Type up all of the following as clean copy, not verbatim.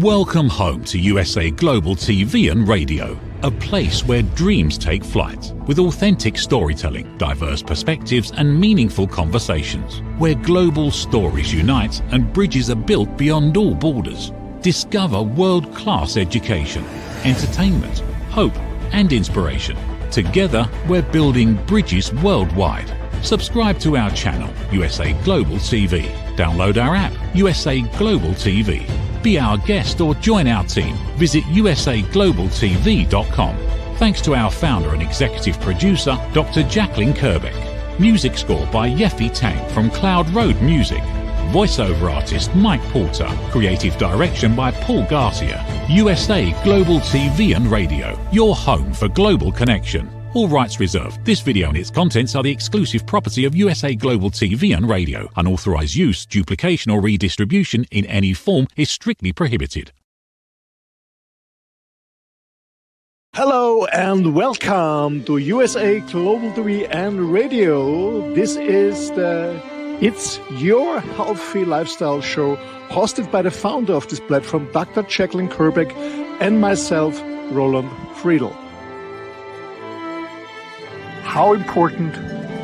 Welcome home to USA Global TV and Radio, a place where dreams take flight, with authentic storytelling, diverse perspectives and meaningful conversations, where global stories unite and bridges are built beyond all borders. Discover world-class education, entertainment, hope and inspiration. Together, we're building bridges worldwide. Subscribe to our channel, USA Global TV. Download our app, USA Global TV. Be our guest or join our team. Visit usaglobaltv.com. Thanks to our founder and executive producer, Dr. Jacalyn Kerbeck. Music score by Yeffy Tang from Cloud Road Music. Voiceover artist Mike Porter. Creative direction by Paul Garcia. USA Global TV and Radio, your home for global connection. All rights reserved. This video and its contents are the exclusive property of USA Global TV and Radio. Unauthorized use, duplication or redistribution in any form is strictly prohibited. Hello and welcome to USA Global TV and Radio. This is It's Your Healthy Lifestyle show, hosted by the founder of this platform, Dr. Jacalyn Kerbeck, and myself, Roland Friedl. How important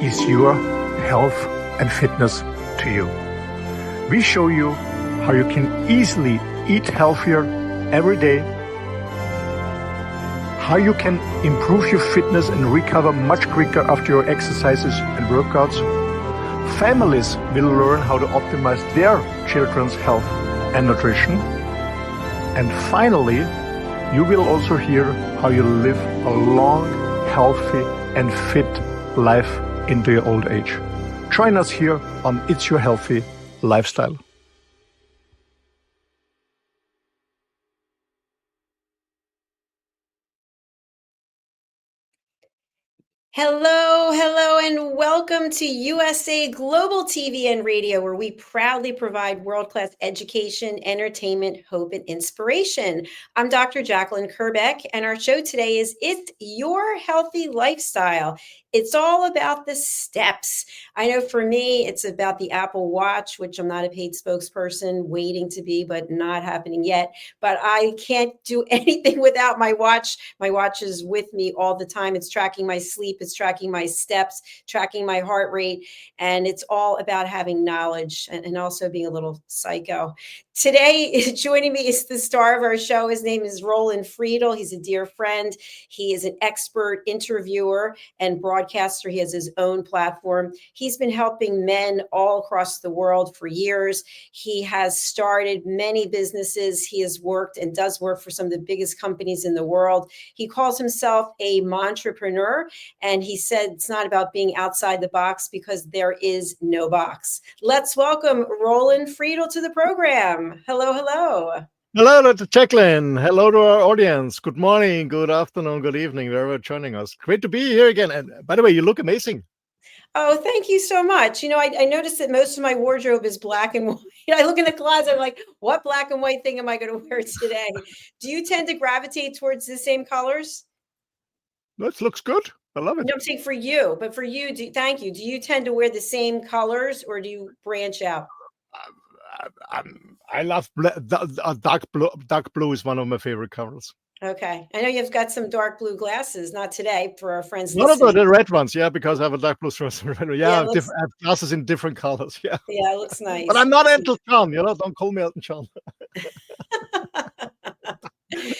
is your health and fitness to you? We show you how you can easily eat healthier every day, how you can improve your fitness and recover much quicker after your exercises and workouts. Families will learn how to optimize their children's health and nutrition. And finally, you will also hear how you live a long, healthy and fit life into your old age. Join us here on It's Your Healthy Lifestyle. Hello, and welcome to USA Global TV and Radio, where we proudly provide world-class education, entertainment, hope, and inspiration. I'm Dr. Jacalyn Kerbeck, and our show today is It's Your Healthy Lifestyle. It's all about the steps. I know for me, it's about the Apple Watch, which I'm not a paid spokesperson, waiting to be, but not happening yet. But I can't do anything without my watch. My watch is with me all the time. It's tracking my sleep. It's tracking my steps, tracking my heart rate. And it's all about having knowledge and also being a little psycho. Today, joining me is the star of our show. His name is Roland Friedl. He's a dear friend. He is an expert interviewer and broadcaster. He has his own platform. He's been helping men all across the world for years. He has started many businesses. He has worked and does work for some of the biggest companies in the world. He calls himself a mantrepreneur, and he said it's not about being outside the box because there is no box. Let's welcome Roland Friedl to the program. Hello. Hello, Dr. Jacalyn. Hello to our audience. Good morning, good afternoon, good evening, wherever you're joining us. Great to be here again. And by the way, you look amazing. Oh, thank you so much. You know, I noticed that most of my wardrobe is black and white. I look in the closet, I'm like, what black and white thing am I going to wear today? Do you tend to gravitate towards the same colors? That looks good. I love it. No, I'm saying for you, but for you, thank you. Do you tend to wear the same colors or do you branch out? I love dark blue. Dark blue is one of my favorite colors. Okay. I know you've got some dark blue glasses, not today, for our friends. No, the red ones, yeah, because I have a dark blue shirt. Yeah, I have glasses in different colors, yeah. Yeah, it looks nice. But I'm not Elton John, don't call me Elton John.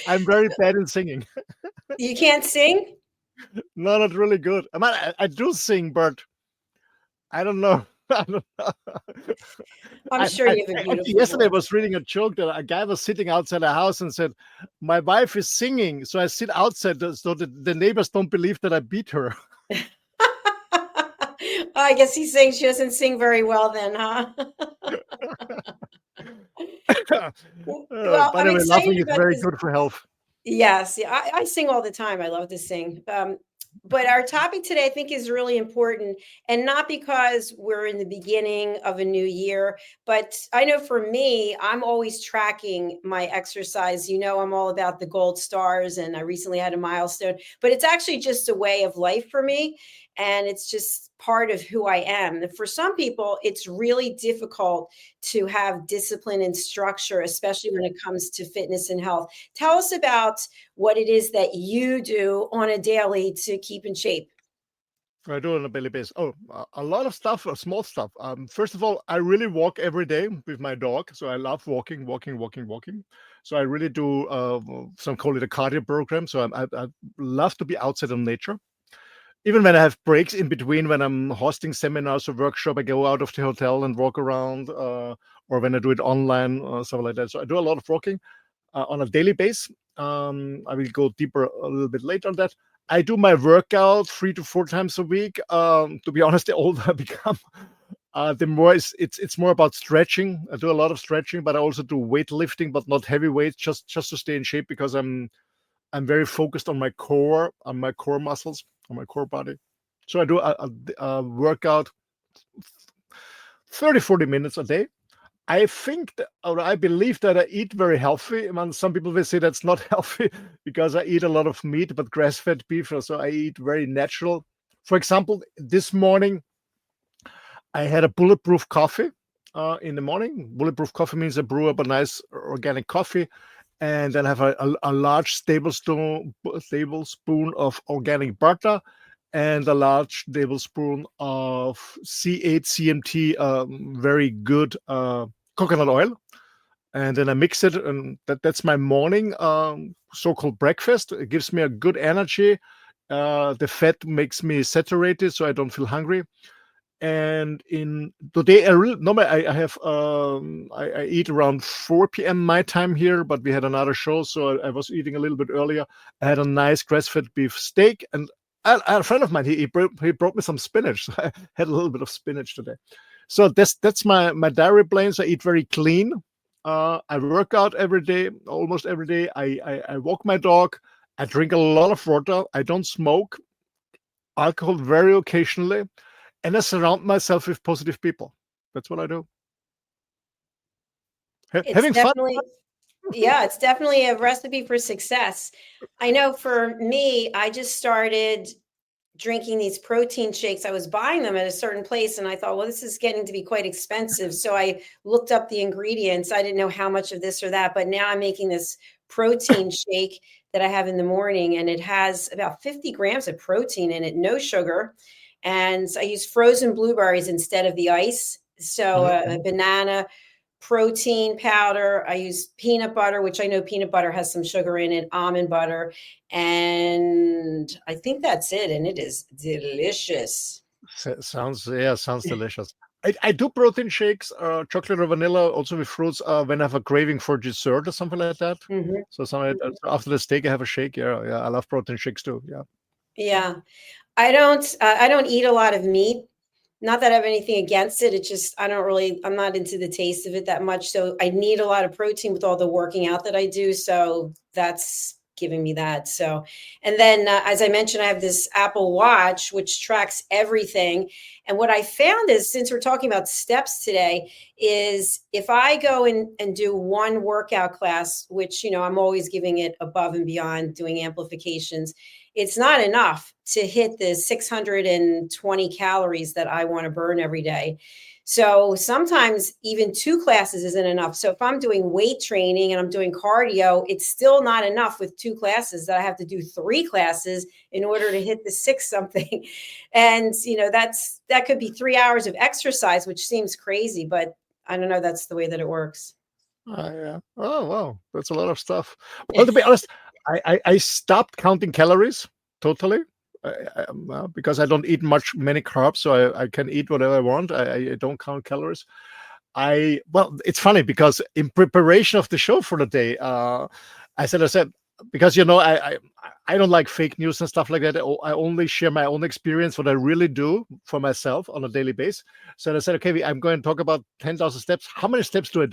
I'm very bad in singing. You can't sing? No, not really good. I do sing, but I don't know. I'm sure you have a beautiful yesterday I voice. was reading a joke that a guy was sitting outside a house and said, my wife is singing, so I sit outside so that the neighbors don't believe that I beat her. I guess he's saying she doesn't sing very well then, huh? Well, by the way, laughing is very good for health. Yes, yeah, I sing all the time. I love to sing. But our topic today, I think, is really important, and not because we're in the beginning of a new year, but I know for me, I'm always tracking my exercise. You know, I'm all about the gold stars, and I recently had a milestone, but it's actually just a way of life for me. And it's just part of who I am. And for some people, it's really difficult to have discipline and structure, especially when it comes to fitness and health. Tell us about what it is that you do on a daily to keep in shape. I do on a daily basis. Oh, a lot of stuff, small stuff. First of all, I really walk every day with my dog. So I love walking. So I really do some call it a cardio program. So I love to be outside in nature. Even when I have breaks in between, when I'm hosting seminars or workshop, I go out of the hotel and walk around, or when I do it online, stuff like that. So I do a lot of walking on a daily basis. I will go deeper a little bit later on that. I do my workout 3 to 4 times a week. To be honest, the older I become, the more it's more about stretching. I do a lot of stretching, but I also do weightlifting, but not heavy weights, just to stay in shape because I'm very focused on my core muscles, on my core body. So I do a workout 30, 40 minutes a day. I think or I believe that I eat very healthy. I mean, some people will say that's not healthy because I eat a lot of meat, but grass-fed beef. So I eat very natural. For example, this morning I had a bulletproof coffee in the morning. Bulletproof coffee means I brew up a nice organic coffee, and then have a large tablespoon of organic butter and a large tablespoon of C8 CMT, very good coconut oil. And then I mix it, and that's my morning so-called breakfast. It gives me a good energy. The fat makes me saturated, so I don't feel hungry. And in today, normally I have I eat around 4 p.m. my time here, but we had another show, so I was eating a little bit earlier. I had a nice grass-fed beef steak, and a friend of mine he brought me some spinach. So I had a little bit of spinach today. So that's my diary plan. So I eat very clean. I work out every day, almost every day. I walk my dog. I drink a lot of water. I don't smoke alcohol very occasionally. And I surround myself with positive people. That's what I do. It's Having fun. definitely, yeah, it's definitely a recipe for success. I know for me, I just started drinking these protein shakes. I was buying them at a certain place and I thought, well, this is getting to be quite expensive. So I looked up the ingredients. I didn't know how much of this or that, but now I'm making this protein shake that I have in the morning, and it has about 50 grams of protein in it, no sugar. And I use frozen blueberries instead of the ice. So a banana, protein powder. I use peanut butter, which I know peanut butter has some sugar in it, almond butter, and I think that's it. And it is delicious. Sounds delicious. I do protein shakes, chocolate or vanilla, also with fruits, when I have a craving for dessert or something like that. Mm-hmm. So after the steak, I have a shake. Yeah, I love protein shakes too. Yeah. Yeah. I don't eat a lot of meat. Not that I have anything against it. It's just, I'm not into the taste of it that much. So I need a lot of protein with all the working out that I do. So that's giving me that. So, and then as I mentioned, I have this Apple Watch, which tracks everything. And what I found is, since we're talking about steps today, is if I go and do one workout class, which, I'm always giving it above and beyond, doing amplifications, it's not enough to hit the 620 calories that I want to burn every day. So sometimes even 2 classes isn't enough. So if I'm doing weight training and I'm doing cardio, it's still not enough with 2 classes, that I have to do 3 classes in order to hit the 6 something. And, that could be 3 hours of exercise, which seems crazy, but I don't know. That's the way that it works. Yeah. Oh, wow. That's a lot of stuff. Well, to be honest, I stopped counting calories totally. Because I don't eat many carbs, so I can eat whatever I want. I don't count calories. Well, it's funny because in preparation of the show for the day, I said because I don't like fake news and stuff like that. I only share my own experience, what I really do for myself on a daily basis. So I said, okay, I'm going to talk about 10,000 steps. How many steps do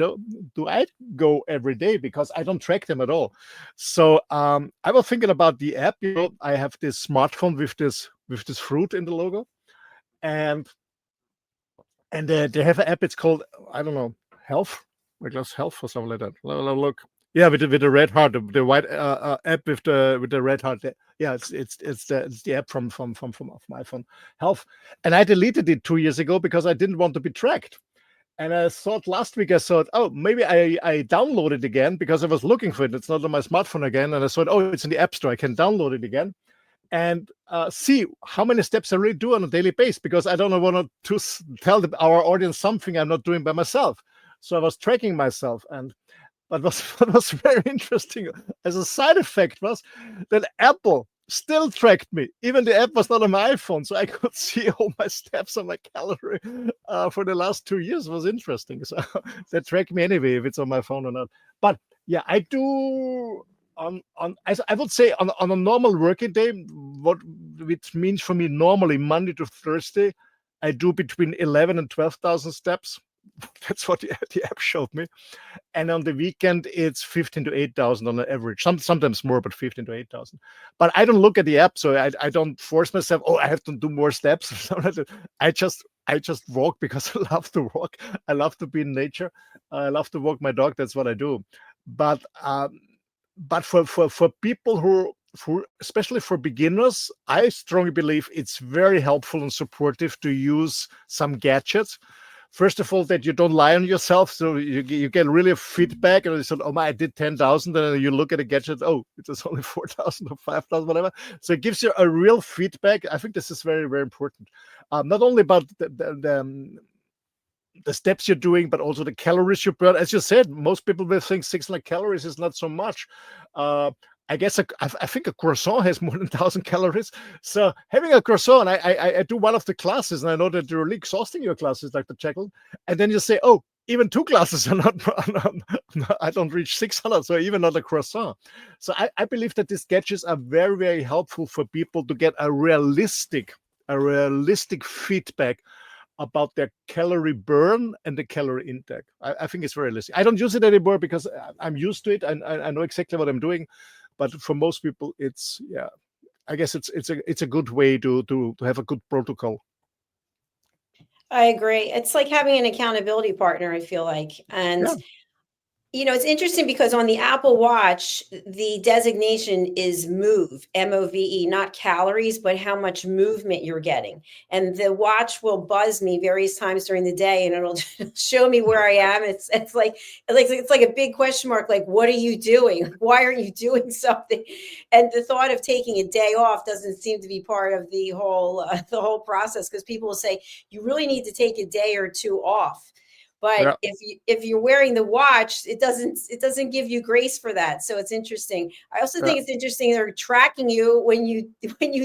I go every day? Because I don't track them at all. So I was thinking about the app. I have this smartphone with this fruit in the logo, and they have an app. It's called, I don't know, Health, like Health or something like that. Look. Yeah, with the red heart, the white app with the red heart. Yeah, it's the app from my iPhone Health, and I deleted it 2 years ago because I didn't want to be tracked. And I thought last week, I thought, oh, maybe I download it again because I was looking for it. It's not on my smartphone again, and I thought, oh, it's in the App Store. I can download it again and see how many steps I really do on a daily basis because I don't want to tell our audience something I'm not doing by myself. So I was tracking myself, and but what was very interesting as a side effect was that Apple still tracked me. Even the app was not on my iPhone, so I could see all my steps on my calorie for the last 2 years. It was interesting. So they track me anyway, if it's on my phone or not. But yeah, I do I would say on a normal working day, which means for me normally Monday to Thursday, I do between 11 and 12,000 steps. That's what the app showed me. And on the weekend, it's 15 to 8,000 on an average. Sometimes more, but 15 to 8,000. But I don't look at the app, so I don't force myself. Oh, I have to do more steps. I just walk because I love to walk. I love to be in nature. I love to walk my dog. That's what I do. But for people who especially for beginners, I strongly believe it's very helpful and supportive to use some gadgets. First of all, that you don't lie on yourself, so you get really a feedback, and you said, "Oh my, I did 10,000," and you look at a gadget, oh, it was only 4,000 or 5,000, whatever. So it gives you a real feedback. I think this is very, very important. Not only about the steps you're doing, but also the calories you burn. As you said, most people will think 600 calories is not so much. I guess I think a croissant has more than 1,000 calories. So having a croissant, I do one of the classes, and I know that you're really exhausting your classes, Dr. Jacalyn. And then you say, oh, even 2 classes are not, I don't reach 600, so even not a croissant. So I believe that these gadgets are very, very helpful for people to get a realistic feedback about their calorie burn and the calorie intake. I think it's very realistic. I don't use it anymore because I'm used to it and I know exactly what I'm doing. But for most people, I guess it's a good way to have a good protocol. I agree. It's like having an accountability partner, I feel like. And Yeah. it's interesting because on the Apple Watch, the designation is move, MOVE, not calories, but how much movement you're getting. And the watch will buzz me various times during the day, and it'll show me where I am. It's like a big question mark. Like, what are you doing? Why aren't you doing something? And the thought of taking a day off doesn't seem to be part of the whole process, because people will say you really need to take a day or two off. But if you're wearing the watch, it doesn't give you grace for that. So it's interesting. I also think it's interesting they're tracking you when you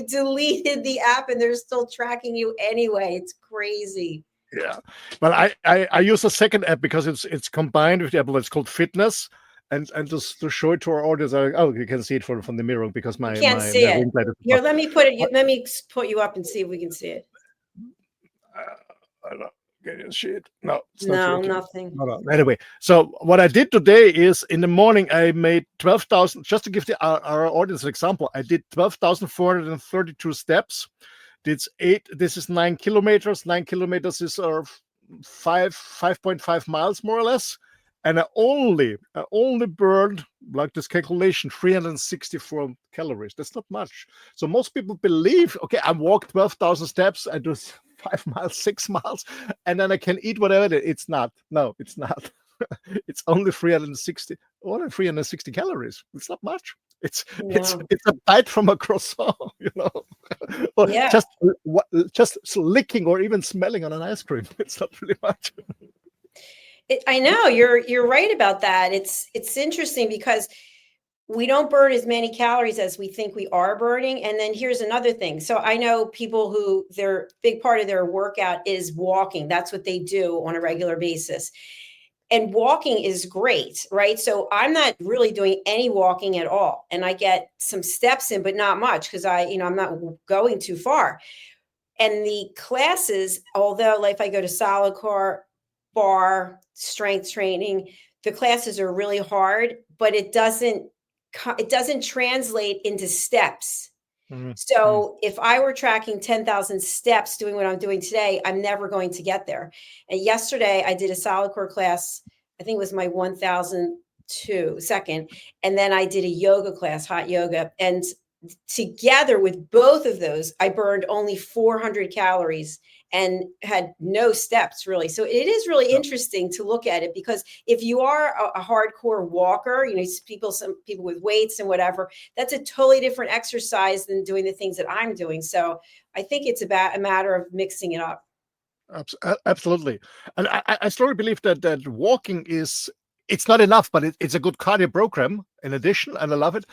deleted the app, and they're still tracking you anyway. It's crazy. Yeah. Well, I use a second app because it's combined with the Apple. It's called Fitness. And just to show it to our audience, you can see it from the mirror because my can't see it. Here, let me put you up and see if we can see it. Can you see it? No, it's no, not nothing. No. Anyway, so what I did today is in the morning I made 12,000. Just to give our audience an example, I did 12,432 steps. This is 9 kilometers. 9 kilometers is 5.5 miles more or less. And I only burned, like this calculation, 364 calories. That's not much. So most people believe, okay, I walk 12,000 steps, I do 5 miles, 6 miles, and then I can eat whatever. It's not. No, it's not. It's only 360 calories. It's not much. It's a bite from a croissant, or just licking or even smelling on an ice cream. It's not really much. I know you're right about that. It's interesting because we don't burn as many calories as we think we are burning. And then here's another thing. So I know people who their big part of their workout is walking. That's what they do on a regular basis. And walking is great, right? So I'm not really doing any walking at all. And I get some steps in, but not much because I'm not going too far. And the classes, although like if I go to solid core, bar, strength training, the classes are really hard, but it doesn't translate into steps. Mm-hmm. So if I were tracking 10,000 steps doing what I'm doing today, I'm never going to get there. And yesterday I did a solid core class. I think it was my 1,000 second. And then I did a yoga class, hot yoga. And together with both of those, I burned only 400 calories and had no steps really. So it is really interesting to look at it, because if you are a hardcore walker, some people with weights and whatever, that's a totally different exercise than doing the things that I'm doing. So I think it's about a matter of mixing it up. Absolutely. And I strongly believe that walking it's not enough, but it's a good cardio program in addition, and I love it.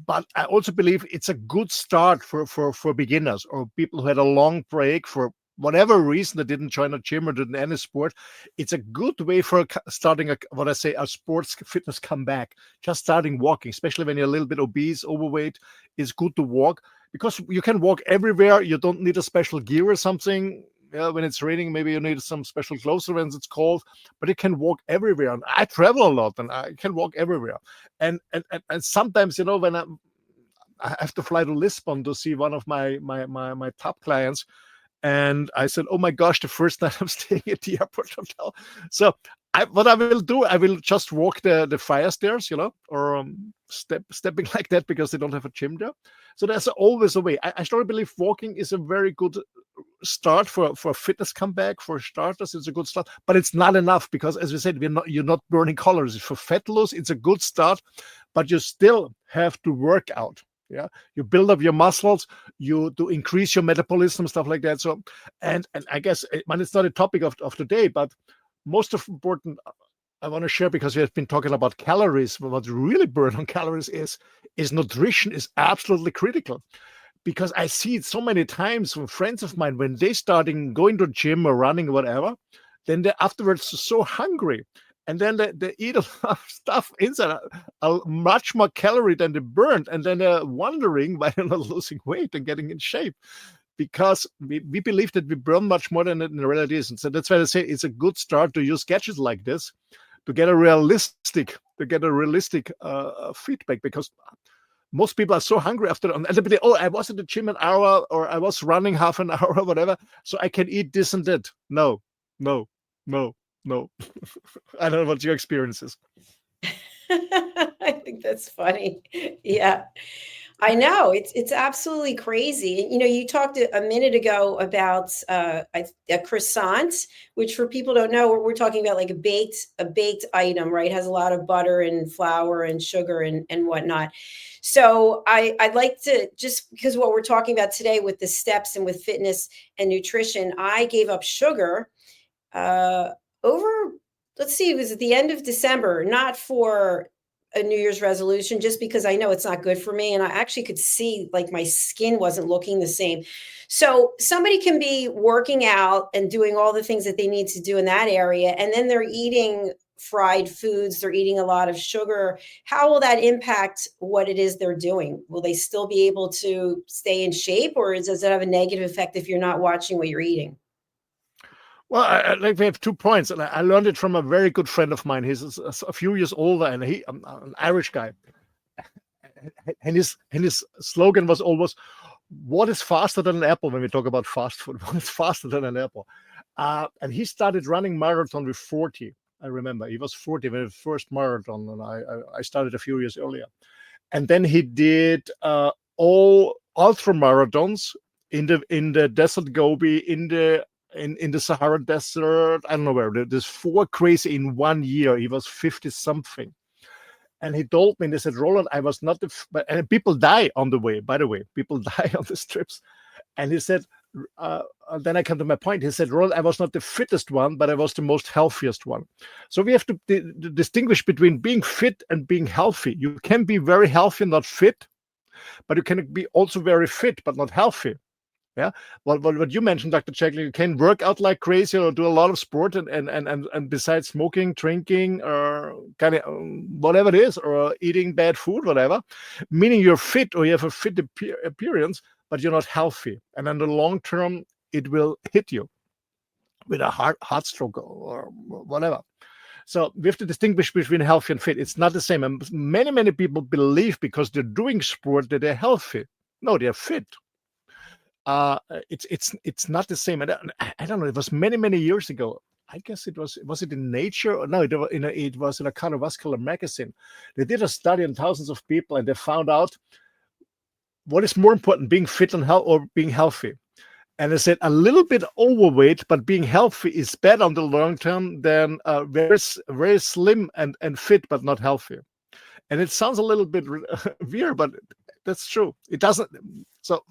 But I also believe it's a good start for beginners or people who had a long break for whatever reason, they didn't join a gym or did any sport. It's a good way for starting a sports fitness comeback. Just starting walking, especially when you're a little bit obese, overweight, is good to walk, because you can walk everywhere. You don't need a special gear or something. When it's raining, maybe you need some special clothes when it's cold, but you can walk everywhere. And I travel a lot, and I can walk everywhere. And sometimes, when I have to fly to Lisbon to see one of my top clients, and I said, "Oh my gosh, the first night I'm staying at the airport hotel." So what I will do, I will just walk the fire stairs, or stepping like that, because they don't have a gym there. So there's always a way. I strongly believe walking is a very good start for a fitness comeback. For starters, it's a good start, but it's not enough, because, as we said, you're not burning calories. For fat loss, it's a good start, but you still have to work out. Yeah, you build up your muscles, you to increase your metabolism, stuff like that. So, and I guess, it's not a topic of today, but most important, I want to share, because we have been talking about calories. But what really burn on calories is nutrition is absolutely critical, because I see it so many times from friends of mine when they starting going to gym or running or whatever, then they afterwards so hungry. And then they eat a lot of stuff inside, much more calorie than they burned. And then they're wondering why they're not losing weight and getting in shape, because we believe that we burn much more than in reality is. And so that's why I say it's a good start to use gadgets like this to get a realistic feedback, because most people are so hungry after, and they say, "Oh, I was at the gym an hour, or I was running half an hour, or whatever, so I can eat this and that." No. I don't know what your experience is. I think that's funny. Yeah, I know it's absolutely crazy. You talked a minute ago about a croissant, which, for people who don't know, we're talking about like a baked item, right? It has a lot of butter and flour and sugar and whatnot. So I'd like to, just because what we're talking about today with the steps and with fitness and nutrition, I gave up sugar over, let's see, it was at the end of December, not for a New Year's resolution, just because I know it's not good for me. And I actually could see like my skin wasn't looking the same. So somebody can be working out and doing all the things that they need to do in that area, and then they're eating fried foods, they're eating a lot of sugar. How will that impact what it is they're doing? Will they still be able to stay in shape, or does it have a negative effect if you're not watching what you're eating? Well, we have 2 points, and I learned it from a very good friend of mine. He's a few years older, and he's an Irish guy. And his slogan was always, "What is faster than an apple?" When we talk about fast food, what is faster than an apple? And he started running marathon with 40. I remember he was 40 when the first marathon, and I started a few years earlier. And then he did all ultra marathons in the desert Gobi, in the Sahara Desert, I don't know where. There's 4 crazy in 1 year. He was 50 something. And he told me, and they said, "Roland, I was not and people die on the way, by the way. People die on the trips." And he said, then I come to my point. He said, "Roland, I was not the fittest one, but I was the most healthiest one." So we have to distinguish between being fit and being healthy. You can be very healthy and not fit, but you can be also very fit but not healthy. Yeah. Well, what you mentioned, Dr. Jacalyn, you can work out like crazy or do a lot of sport, and besides smoking, drinking, or kind of whatever it is, or eating bad food, whatever, meaning you're fit or you have a fit appearance, but you're not healthy. And in the long term, it will hit you with a heart stroke or whatever. So we have to distinguish between healthy and fit. It's not the same. And many people believe because they're doing sport that they're healthy. No, they're fit. It's not the same. And I don't know. It was many years ago. I guess was it in Nature? Or no, it was in a cardiovascular magazine. They did a study on thousands of people, and they found out what is more important, being fit and or being healthy. And they said a little bit overweight, but being healthy is better on the long term than very slim and fit, but not healthy. And it sounds a little bit weird, but that's true. It doesn't. So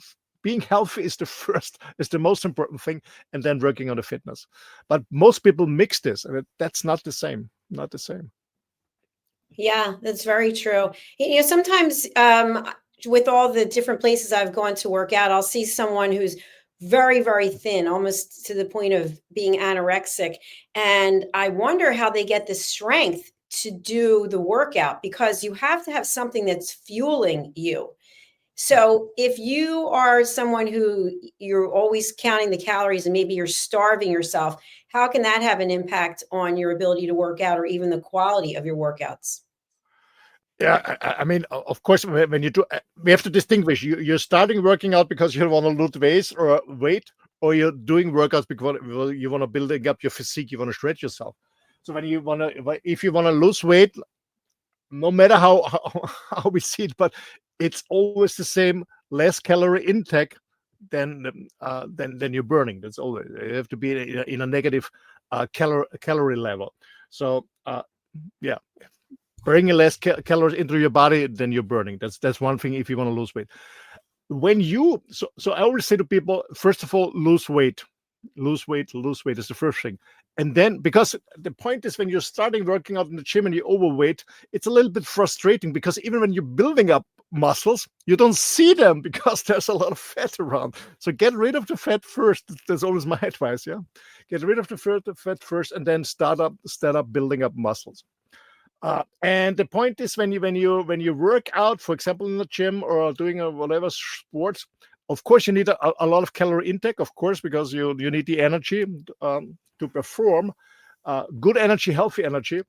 being healthy is the most important thing, and then working on the fitness. But most people mix this, and that's not the same. Not the same. Yeah, that's very true. Sometimes with all the different places I've gone to work out, I'll see someone who's very, very thin, almost to the point of being anorexic. And I wonder how they get the strength to do the workout, because you have to have something that's fueling you. So if you are someone who you're always counting the calories and maybe you're starving yourself, how can that have an impact on your ability to work out or even the quality of your workouts? Yeah, I mean, of course, when you do, we have to distinguish. You're starting working out because you want to lose weight, or you're doing workouts because you want to build up your physique, you want to stretch yourself. So if you want to lose weight, no matter how we see it, but it's always the same, less calorie intake than you're burning. That's always, you have to be in a negative calorie level. So yeah. Bringing less calories into your body than you're burning. That's one thing if you want to lose weight. So I always say to people, first of all, lose weight. Lose weight is the first thing. And then, because the point is, when you're starting working out in the gym and you're overweight, it's a little bit frustrating, because even when you're building up muscles, you don't see them because there's a lot of fat around. So get rid of the fat first. That's always my advice. Yeah, get rid of the fat first, and then start up building up muscles. And the point is, when you work out, for example, in the gym or doing whatever sports, of course you need a lot of calorie intake, of course, because you need the energy to perform good energy, healthy energy.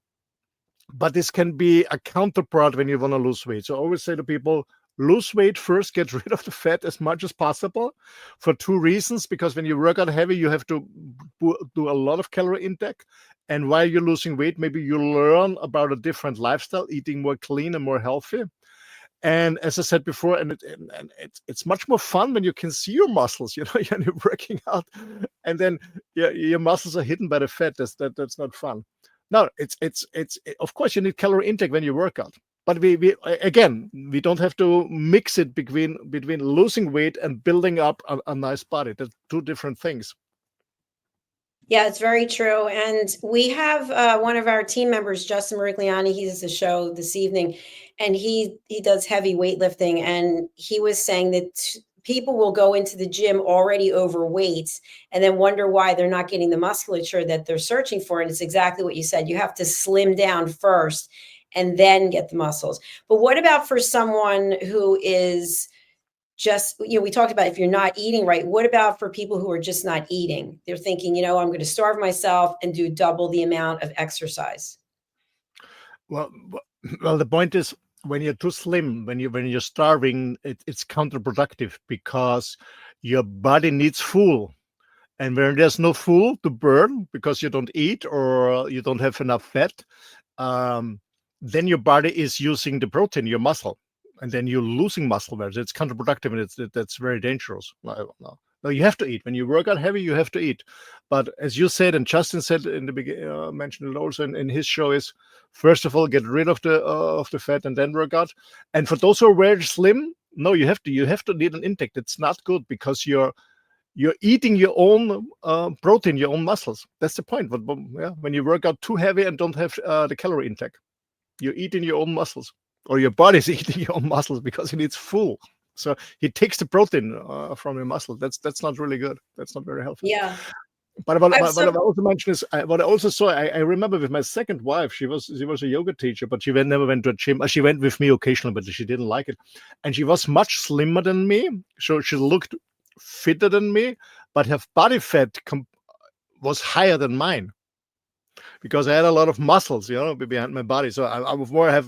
But this can be a counterpart when you want to lose weight. So I always say to people, lose weight first, get rid of the fat as much as possible, for two reasons. Because when you work out heavy, you have to do a lot of calorie intake. And while you're losing weight, maybe you learn about a different lifestyle, eating more clean and more healthy. And as I said before, and it's much more fun when you can see your muscles, when you're working out, and then your muscles are hidden by the fat. That's not fun. No, it's of course you need calorie intake when you work out. But we don't have to mix it between losing weight and building up a nice body. That's two different things. Yeah, it's very true. And we have one of our team members, Justin Marigliani. He does a show this evening, and he does heavy weightlifting. And he was saying that people will go into the gym already overweight and then wonder why they're not getting the musculature that they're searching for. And it's exactly what you said. You have to slim down first and then get the muscles. But what about for someone who is just, we talked about if you're not eating right, what about for people who are just not eating? They're thinking, I'm going to starve myself and do double the amount of exercise. Well, the point is, when you're too slim, when you're starving, it's counterproductive, because your body needs fuel. And when there's no fuel to burn because you don't eat or you don't have enough fat, then your body is using the protein, your muscle. And then you're losing muscle mass. It's counterproductive, and that's very dangerous. No, you have to eat. When you work out heavy, you have to eat. But as you said, and Justin said in the beginning, mentioned it also in his show, is first of all, get rid of the fat and then work out. And for those who are very slim, no, you have to need an intake. That's not good, because you're eating your own protein, your own muscles. That's the point. But when you work out too heavy and don't have the calorie intake, you're eating your own muscles. Or your body's eating your own muscles because it needs fuel. So he takes the protein from your muscle. That's not really good. That's not very healthy. Yeah. But what I also mentioned is, what I also saw, I remember with my second wife, she was a yoga teacher, but she never went to a gym. She went with me occasionally, but she didn't like it. And she was much slimmer than me. So she looked fitter than me, but her body fat was higher than mine. because I had a lot of muscles, behind my body. So I would more have,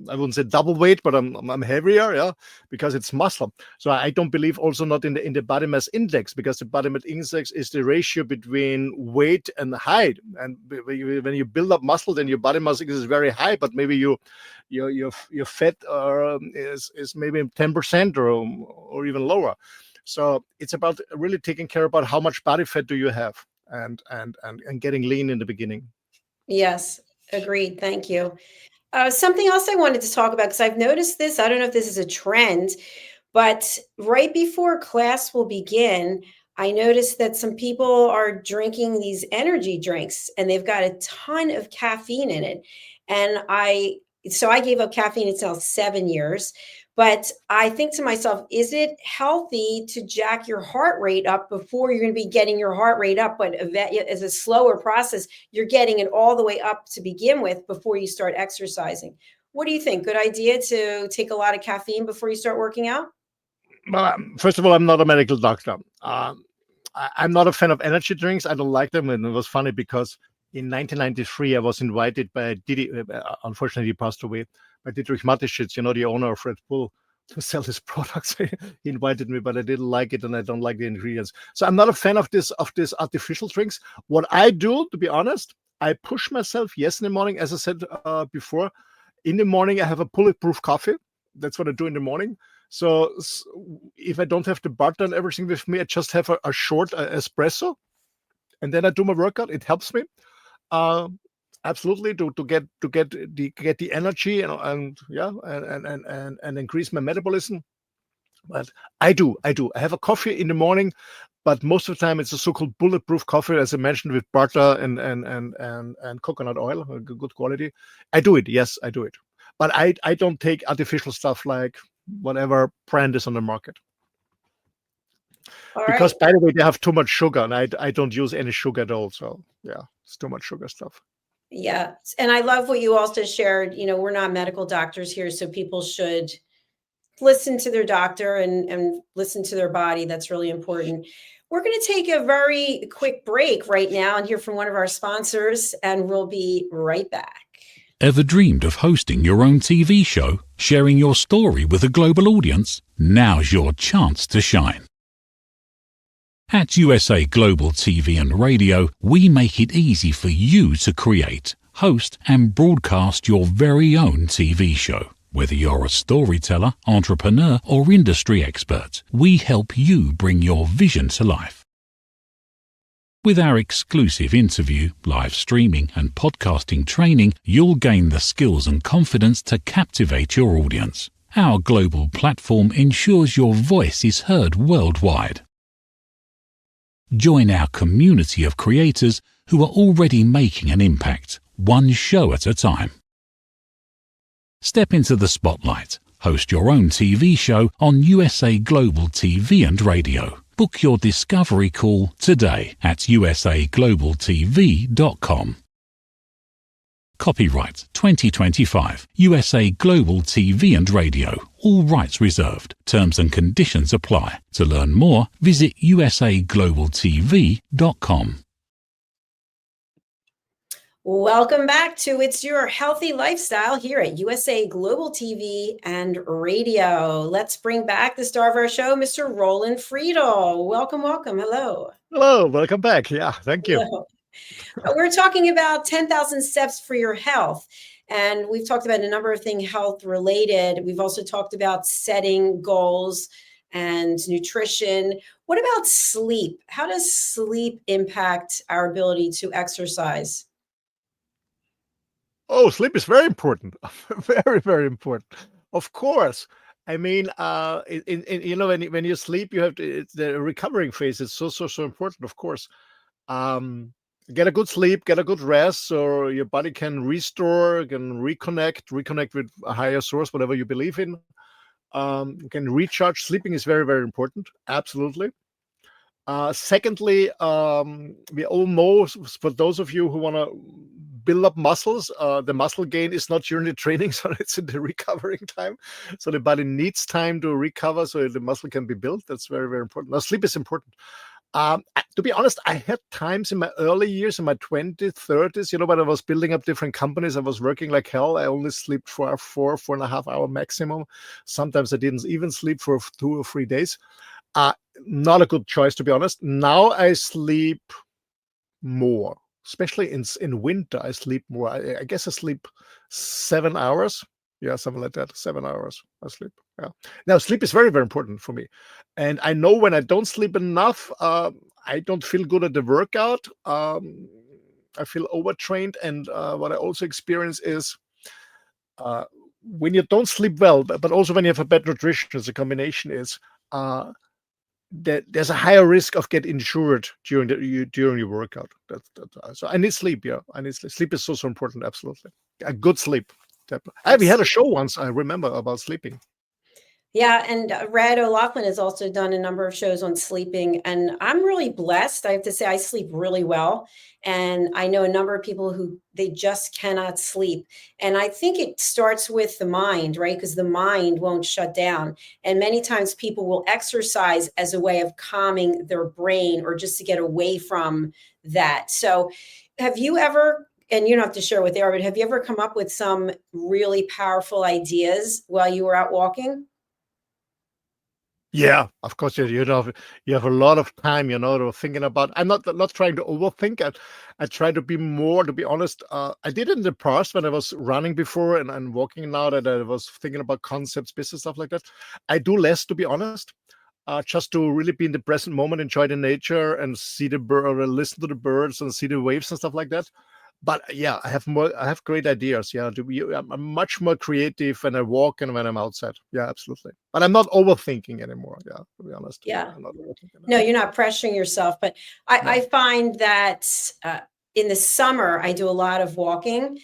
I wouldn't say double weight, but I'm heavier, because it's muscle. So I don't believe also not in the body mass index, because the body mass index is the ratio between weight and height. And when you build up muscle, then your body mass index is very high, but maybe your fat is maybe 10% or even lower. So it's about really taking care about how much body fat do you have, and getting lean in the beginning. Yes, agreed. Thank you. Something else I wanted to talk about, because I've noticed this, I don't know if this is a trend, but right before class will begin, I noticed that some people are drinking these energy drinks and they've got a ton of caffeine in it. And I gave up caffeine, it's now 7 years. But I think to myself, is it healthy to jack your heart rate up before you're going to be getting your heart rate up? But as a slower process, you're getting it all the way up to begin with before you start exercising. What do you think? Good idea to take a lot of caffeine before you start working out? Well, first of all, I'm not a medical doctor. I'm not a fan of energy drinks. I don't like them. And it was funny because in 1993, I was invited by Didi, unfortunately, he passed away, by Dietrich Mateschitz, the owner of Red Bull, to sell his products. He invited me, but I didn't like it, and I don't like the ingredients. So I'm not a fan of this artificial drinks. What I do, to be honest, I push myself. Yes, in the morning, as I said before, in the morning I have a bulletproof coffee. That's what I do in the morning. So if I don't have the butter and everything with me, I just have a short espresso, and then I do my workout. It helps me. Absolutely, to get the energy and increase my metabolism. But I have a coffee in the morning, but most of the time it's a so-called bulletproof coffee, as I mentioned, with butter and coconut oil, good quality. I do it. Yes, I do it. But I don't take artificial stuff like whatever brand is on the market. Because, by the way, they have too much sugar, and I don't use any sugar at all. So yeah, it's too much sugar stuff. Yeah. And I love what you also shared. We're not medical doctors here, so people should listen to their doctor and listen to their body. That's really important. We're going to take a very quick break right now and hear from one of our sponsors, and we'll be right back. Ever dreamed of hosting your own TV show, sharing your story with a global audience? Now's your chance to shine. At USA Global TV and Radio, we make it easy for you to create, host, and broadcast your very own TV show. Whether you're a storyteller, entrepreneur, or industry expert, we help you bring your vision to life. With our exclusive interview, live streaming, and podcasting training, you'll gain the skills and confidence to captivate your audience. Our global platform ensures your voice is heard worldwide. Join our community of creators who are already making an impact, one show at a time. Step into the spotlight. Host your own TV show on USA Global TV and Radio. Book your discovery call today at usaglobaltv.com. Copyright 2025 USA Global TV and Radio. All rights reserved. Terms and conditions apply. To learn more, visit usaglobaltv.com. Welcome back to It's Your Healthy Lifestyle here at USA Global TV and Radio. Let's bring back the star of our show, Mr. Roland Friedl. Welcome. Hello. Hello. Welcome back. Yeah, thank you. Hello. We're talking about 10,000 steps for your health. And we've talked about a number of things health related. We've also talked about setting goals and nutrition. What about sleep? How does sleep impact our ability to exercise? Oh, sleep is very important. Very, very important. Of course. I mean, when you sleep, you have the recovering phase. It's so important, of course. Get a good sleep, get a good rest, so your body can restore, can reconnect with a higher source, whatever you believe in. Can recharge. Sleeping is very, very important. Absolutely. Secondly, we all know, for those of you who want to build up muscles, the muscle gain is not during the training, so it's in the recovering time. So the body needs time to recover so the muscle can be built. That's very, very important. Now, sleep is important. To be honest, I had times in my early years, in my 20s, 30s, when I was building up different companies, I was working like hell. I only slept for 4.5 hours maximum. Sometimes I didn't even sleep for 2 or 3 days. Not a good choice, to be honest. Now I sleep more, especially in winter. I sleep more. I guess I sleep 7 hours. Yeah, something like that. 7 hours I sleep. Yeah. Now, sleep is very, very important for me. And I know when I don't sleep enough, I don't feel good at the workout. I feel overtrained. And what I also experience is when you don't sleep well, but also when you have a bad nutrition, the combination is that there's a higher risk of get injured during your workout. So I need sleep. Yeah, I need sleep. Sleep is so important. Absolutely, a good sleep. We had a show once, I remember, about sleeping. Yeah, and Red O'Loughlin has also done a number of shows on sleeping, and I'm really blessed. I have to say, I sleep really well, and I know a number of people who they just cannot sleep. And I think it starts with the mind, right? Because the mind won't shut down. And many times people will exercise as a way of calming their brain or just to get away from that. So have you ever, and you don't have to share what they are, but have you ever come up with some really powerful ideas while you were out walking? Yeah, of course, you have a lot of time, to thinking about. I'm not trying to overthink. I try to be more, to be honest. I did it in the past when I was running before and walking now that I was thinking about concepts, business, stuff like that. I do less, to be honest. Just to really be in the present moment, enjoy the nature and see the bird, or listen to the birds and see the waves and stuff like that. But yeah, I have great ideas. Yeah, I'm much more creative when I walk and when I'm outside. Yeah, absolutely. But I'm not overthinking anymore. Yeah, to be honest. Yeah. I'm not overthinking No, anymore. you're not pressuring yourself. But I find that in the summer, I do a lot of walking.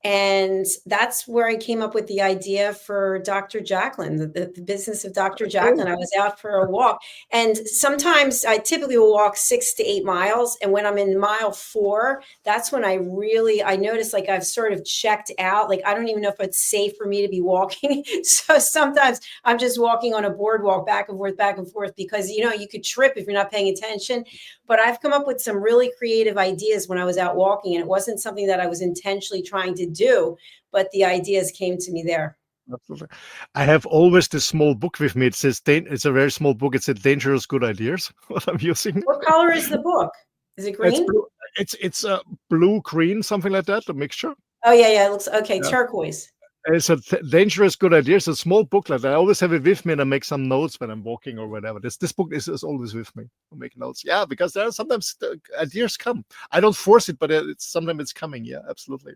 And that's where I came up with the idea for Dr. Jacalyn, the business of Dr. Oh, Jacalyn. I was out for a walk. And sometimes I typically will walk 6 to 8 miles. And when I'm in mile 4, that's when I notice like I've sort of checked out. Like I don't even know if it's safe for me to be walking. So sometimes I'm just walking on a boardwalk back and forth because, you could trip if you're not paying attention. But I've come up with some really creative ideas when I was out walking. And it wasn't something that I was intentionally trying to do, but the ideas came to me there. absolutely. I have always this small book with me. It says, it's a very small book. It says Dangerous Good Ideas, what I'm using. What color is the book? Is it It's green? blue. It's a blue green, something like that, a mixture. Oh yeah, it looks okay. Yeah. Turquoise. It's a Dangerous Good Ideas. A small booklet. I always have it with me, and I make some notes when I'm walking or whatever. This book is always with me. I make notes. Yeah, because there are sometimes the ideas come. I don't force it, but sometimes it's coming. Yeah, absolutely.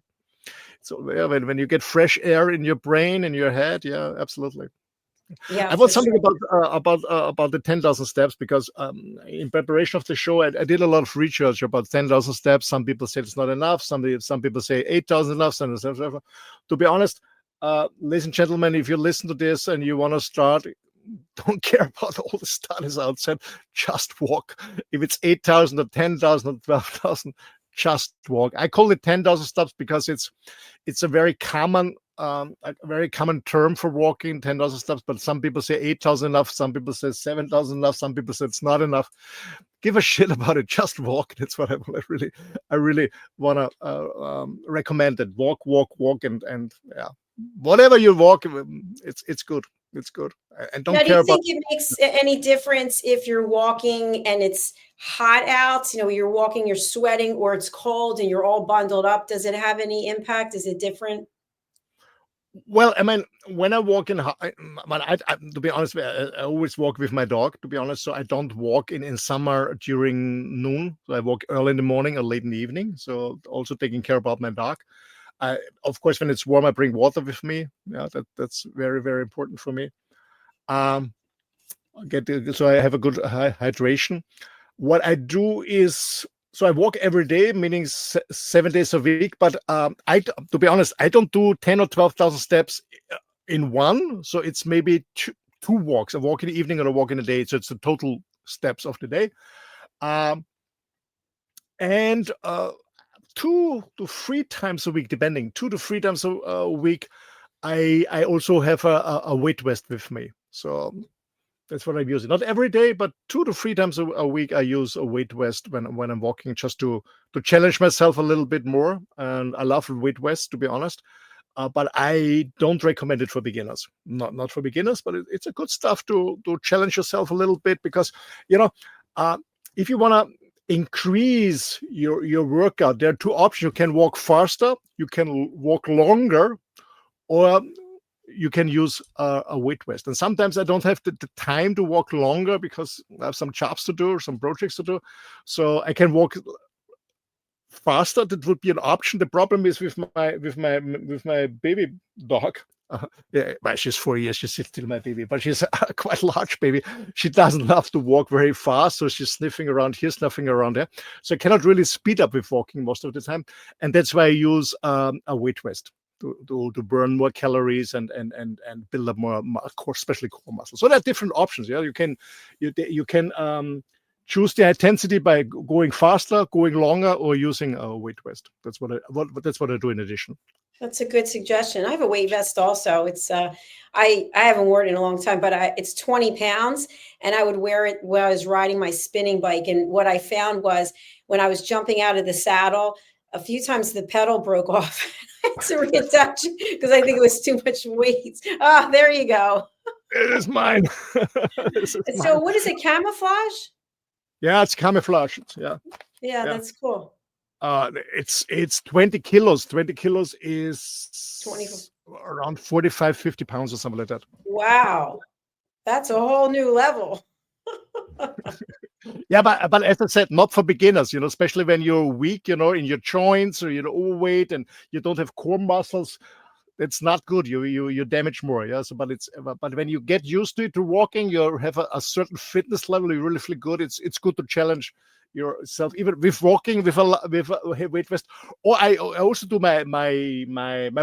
So yeah, when you get fresh air in your brain and your head, yeah, absolutely. Yeah, I for want something sure. about the 10,000 steps because in preparation of the show, I did a lot of research about 10,000 steps. Some people say it's not enough. Some people say 8,000 enough. To be honest, ladies and gentlemen, if you listen to this and you want to start, don't care about all the studies outside. Just walk. If it's 8,000 or 10,000 or 12,000, just walk. I call it 10,000 steps because it's a very common term for walking, 10,000 steps. But some people say 8,000 enough. Some people say 7,000 enough. Some people say it's not enough. Give a shit about it. Just walk. That's what I really want to recommend. It. Walk, and yeah, whatever you walk, it's good. It's good. And don't Now, do care you about. think it makes any difference if you're walking and it's hot out? You're walking, you're sweating, or it's cold and you're all bundled up. Does it have any impact? Is it different? Well, I mean, when I walk in, to be honest, I always walk with my dog, to be honest. So I don't walk in summer during noon. So I walk early in the morning or late in the evening. So also taking care about my dog. Of course, when it's warm, I bring water with me. Yeah, that's very, very important for me. So I have a good hydration. What I do is, so I walk every day, meaning 7 days a week. But to be honest, I don't do 10 or 12,000 steps in one. So it's maybe two walks. A walk in the evening and a walk in the day. So it's the total steps of the day. And 2 to 3 times a week, depending. 2 to 3 times a week, I also have a weight vest with me. So That's what I'm using. Not every day, but 2 to 3 times a week. I use a weight vest when I'm walking, just to challenge myself a little bit more. And I love weight vests, to be honest. But I don't recommend it for beginners. Not for beginners, but it's a good stuff to challenge yourself a little bit, because uh, if you want to increase your workout, there are 2 options. You can walk faster, you can walk longer, or you can use a weight vest. And sometimes I don't have the time to walk longer because I have some jobs to do or some projects to do. So I can walk faster. That would be an option. The problem is with my baby dog. Yeah, well, she's 4 years. She's still my baby, but she's a quite large baby. She doesn't love to walk very fast, so she's sniffing around here, snuffing around there. So I cannot really speed up with walking most of the time, and that's why I use a weight vest to burn more calories and build up more core, especially core muscle. So there are different options. Yeah, you can choose the intensity by going faster, going longer, or using a weight vest. That's what I do in addition. That's a good suggestion. I have a weight vest also. It's I haven't worn it in a long time, but it's 20 pounds, and I would wear it when I was riding my spinning bike. And what I found was when I was jumping out of the saddle, a few times the pedal broke off. I had to reattach because I think it was too much weight. Ah, there you go. It is mine. So what is it, camouflage? Yeah, it's camouflage. Yeah, that's cool. It's 20 kilos. 20 kilos is 20. Around 45, 50 pounds or something like that. Wow. That's a whole new level. Yeah, but as I said, not for beginners, especially when you're weak, in your joints, or you're overweight and you don't have core muscles. It's not good. You damage more. Yeah. So, but when you get used to walking, you have a certain fitness level. You really feel good. It's good to challenge yourself, even with walking with a weight vest. Or I also do my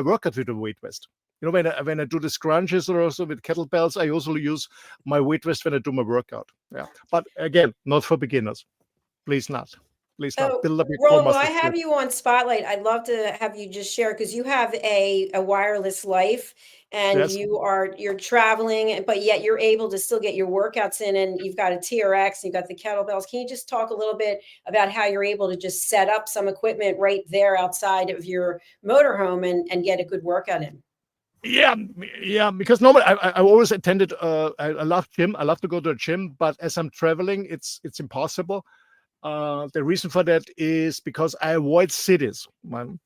workout with a weight vest. When I do the scrunches or also with kettlebells, I also use my weight vest when I do my workout. Yeah, but again, not for beginners. Please not. So, build up your Roland, core I muscles. have you on Spotlight. I'd love to have you just share, because you have a wireless life, and Yes. you're traveling, but yet you're able to still get your workouts in, and you've got a TRX, and you've got the kettlebells. Can you just talk a little bit about how you're able to just set up some equipment right there outside of your motorhome and get a good workout in? Yeah, because normally I always attended. I love gym. I love to go to a gym, but as I'm traveling, it's impossible. The reason for that is because I avoid cities. And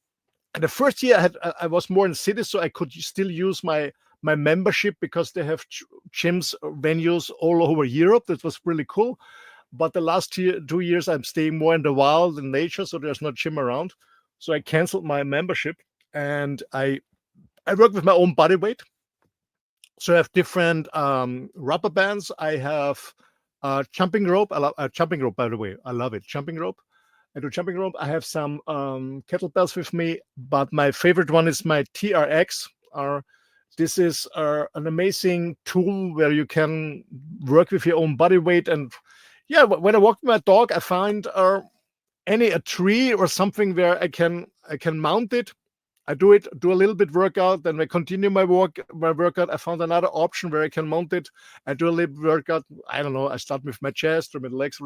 the first year I was more in cities, so I could still use my membership because they have gyms, venues all over Europe. That was really cool. But the last 2 years, I'm staying more in the wild and nature, so there's no gym around. So I canceled my membership, and I work with my own body weight. So I have different rubber bands. I have jumping rope. I love jumping rope, by the way. I love it. Jumping rope. I do jumping rope. I have some kettlebells with me, but my favorite one is my TRX. This is an amazing tool where you can work with your own body weight. And yeah, when I walk with my dog, I find a tree or something where I can mount it. I do a little bit workout, then I continue my workout. I found another option where I can mount it. I do a little workout. I don't know. I start with my chest or my legs.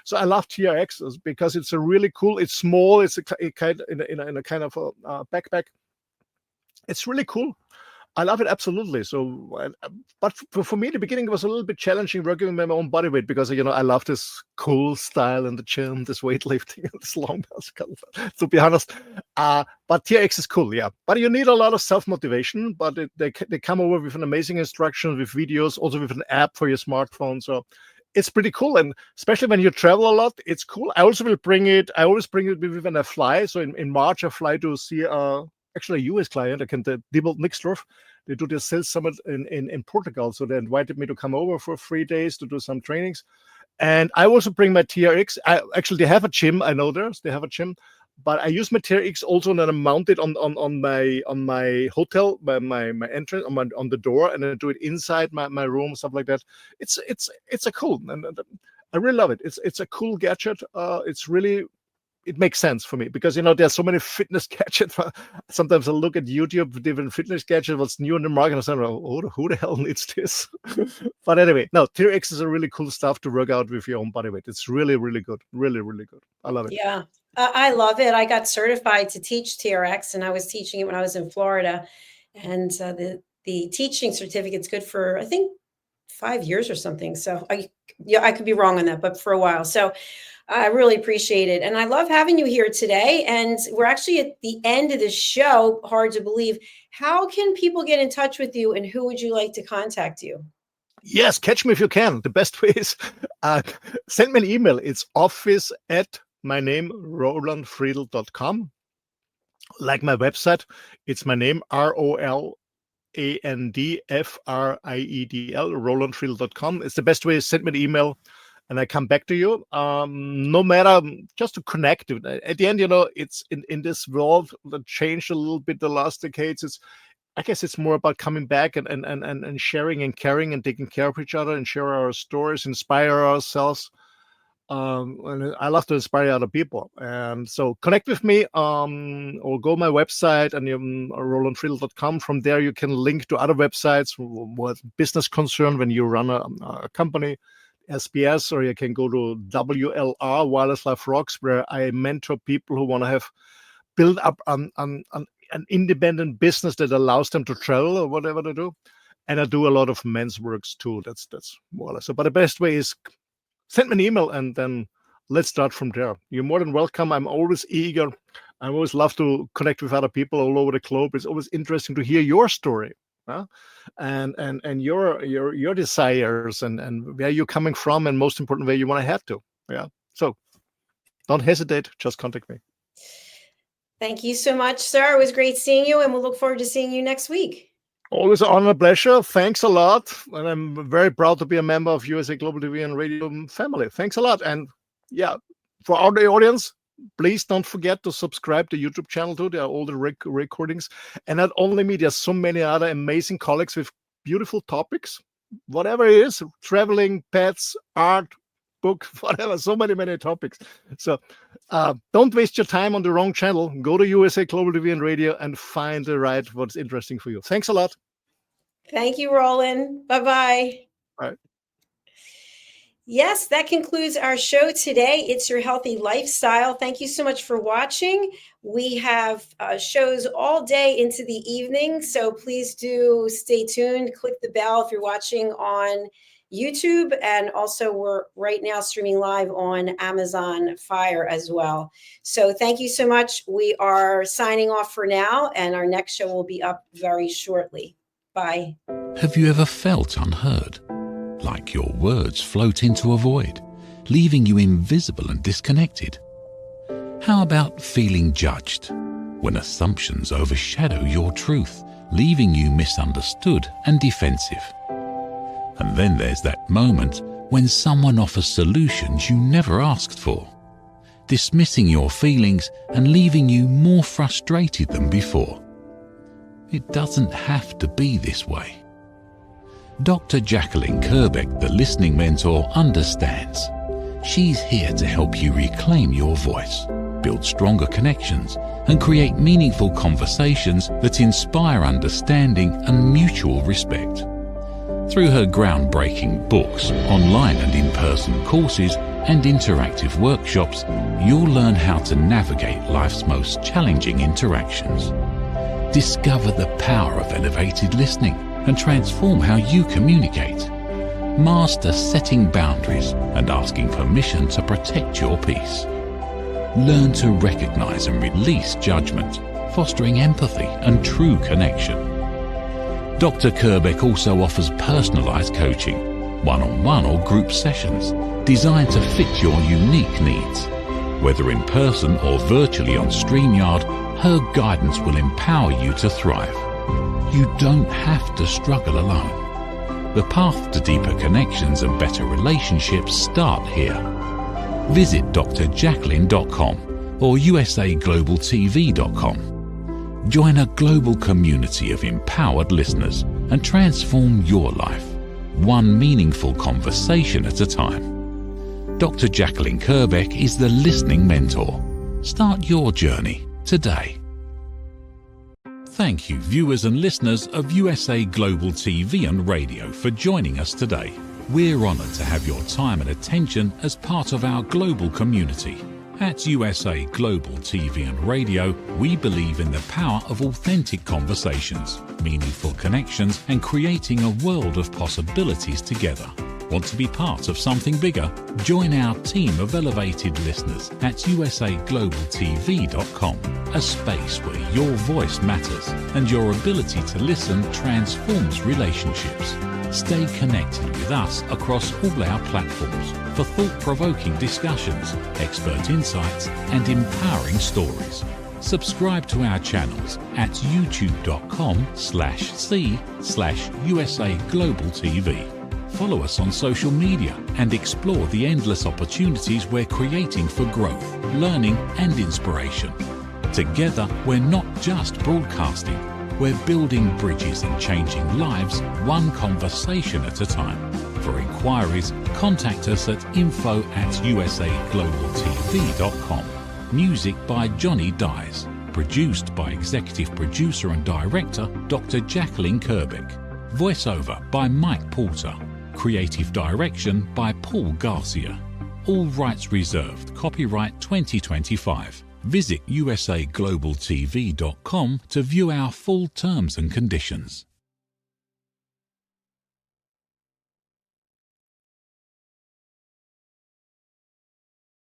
So I love TRX because it's a really cool. It's small. It's a kind in a kind of a backpack. It's really cool. I love it absolutely. So, but for me, the beginning was a little bit challenging working with my own body weight because I love this cool style in the gym, this weightlifting, this long muscle. To be honest, but TRX is cool, yeah. But you need a lot of self motivation. But they come over with an amazing instruction, with videos, also with an app for your smartphone. So it's pretty cool, and especially when you travel a lot, it's cool. I also will bring it. I always bring it with me when I fly. So in March, I fly to see actually a US client, Diebold Nixdorf. They do their sales summit in Portugal. So they invited me to come over for 3 days to do some trainings. And I also bring my TRX. They have a gym. I know they have a gym, but I use my TRX also, and then I mount it on my hotel, my entrance, on the door, and I do it inside my room, stuff like that. It's a cool, and I really love it. It's a cool gadget. It's really it makes sense for me because, there's so many fitness gadgets. Sometimes I look at YouTube, different fitness gadgets, what's new in the market. And I say, who the hell needs this? But anyway, no, TRX is a really cool stuff to work out with your own body weight. It's really, really good. Really, really good. I love it. Yeah, I love it. I got certified to teach TRX, and I was teaching it when I was in Florida. And the teaching certificate's good for, I think, 5 years or something. So I could be wrong on that, but for a while. So I really appreciate it. And I love having you here today. And we're actually at the end of the show. Hard to believe. How can people get in touch with you, and who would you like to contact you? Yes, catch me if you can. The best way is send me an email. It's office@rolandfriedl.com. Like my website, it's my name, ROLANDFRIEDL, rolandfriedl.com. It's the best way. Send me an email and I come back to you. No matter, just to connect. At the end, it's in this world that changed a little bit the last decades. I guess it's more about coming back and sharing and caring and taking care of each other and share our stories, inspire ourselves. And I love to inspire other people. And so connect with me or go my website and rolandfriedl.com. From there, you can link to other websites with business concern when you run a company, SBS, or you can go to WLR, Wireless Life Rocks, where I mentor people who want to build up an independent business that allows them to travel or whatever they do. And I do a lot of men's works too. That's more or less. But the best way is send me an email and then let's start from there. You're more than welcome. I'm always eager. I always love to connect with other people all over the globe. It's always interesting to hear your story, and your desires and where you're coming from, and most important, where you want to head to. Yeah. So don't hesitate. Just contact me. Thank you so much, sir. It was great seeing you, and we'll look forward to seeing you next week. Always an honor, pleasure. Thanks a lot. And I'm very proud to be a member of USA Global TV and Radio family. Thanks a lot. And yeah, for our audience, please don't forget to subscribe to the YouTube channel too. There are all the recordings. And not only me, there's so many other amazing colleagues with beautiful topics, whatever it is, traveling, pets, art, book, whatever, so many topics. So don't waste your time on the wrong channel. Go to USA Global TV and Radio and find what's interesting for you. Thanks a lot. Thank you, Roland. Bye-bye. All right. Yes, that concludes our show today. It's Your Healthy Lifestyle. Thank you so much for watching. We have shows all day into the evening, so please do stay tuned. Click the bell if you're watching on YouTube, and also we're right now streaming live on Amazon Fire as well. So thank you so much. We are signing off for now, and our next show will be up very shortly. Bye. Have you ever felt unheard? Like your words float into a void, leaving you invisible and disconnected? How about feeling judged, when assumptions overshadow your truth, leaving you misunderstood and defensive? And then there's that moment when someone offers solutions you never asked for, dismissing your feelings and leaving you more frustrated than before. It doesn't have to be this way. Dr. Jacalyn Kerbeck, the listening mentor, understands. She's here to help you reclaim your voice, build stronger connections, and create meaningful conversations that inspire understanding and mutual respect. Through her groundbreaking books, online and in-person courses, and interactive workshops, you'll learn how to navigate life's most challenging interactions. Discover the power of elevated listening and transform how you communicate. Master setting boundaries and asking permission to protect your peace. Learn to recognize and release judgment, fostering empathy and true connection. Dr. Kerbeck also offers personalized coaching, one-on-one or group sessions, designed to fit your unique needs. Whether in person or virtually on StreamYard, her guidance will empower you to thrive. You don't have to struggle alone. The path to deeper connections and better relationships start here. Visit drjacalyn.com or usaglobaltv.com. Join a global community of empowered listeners and transform your life, one meaningful conversation at a time. Dr. Jacalyn Kerbeck is the listening mentor, Start your journey today. Thank you, viewers and listeners of USA Global TV and Radio, for joining us today. We're honoured to have your time and attention as part of our global community. At USA Global TV and Radio, we believe in the power of authentic conversations, meaningful connections, and creating a world of possibilities together. Want to be part of something bigger? Join our team of elevated listeners at usaglobaltv.com, a space where your voice matters and your ability to listen transforms relationships. Stay connected with us across all our platforms for thought-provoking discussions, expert insights, and empowering stories. Subscribe to our channels at youtube.com/c/USA-Global-TV. Follow us on social media and explore the endless opportunities we're creating for growth, learning, and inspiration. Together, we're not just broadcasting, we're building bridges and changing lives one conversation at a time. For inquiries, contact us at info@usaglobaltv.com. Music by Johnny Dies. Produced by Executive Producer and Director Dr. Jacalyn Kerbeck. Voiceover by Mike Porter. Creative Direction by Paul Garcia. All rights reserved. Copyright 2025. Visit usaglobaltv.com to view our full terms and conditions.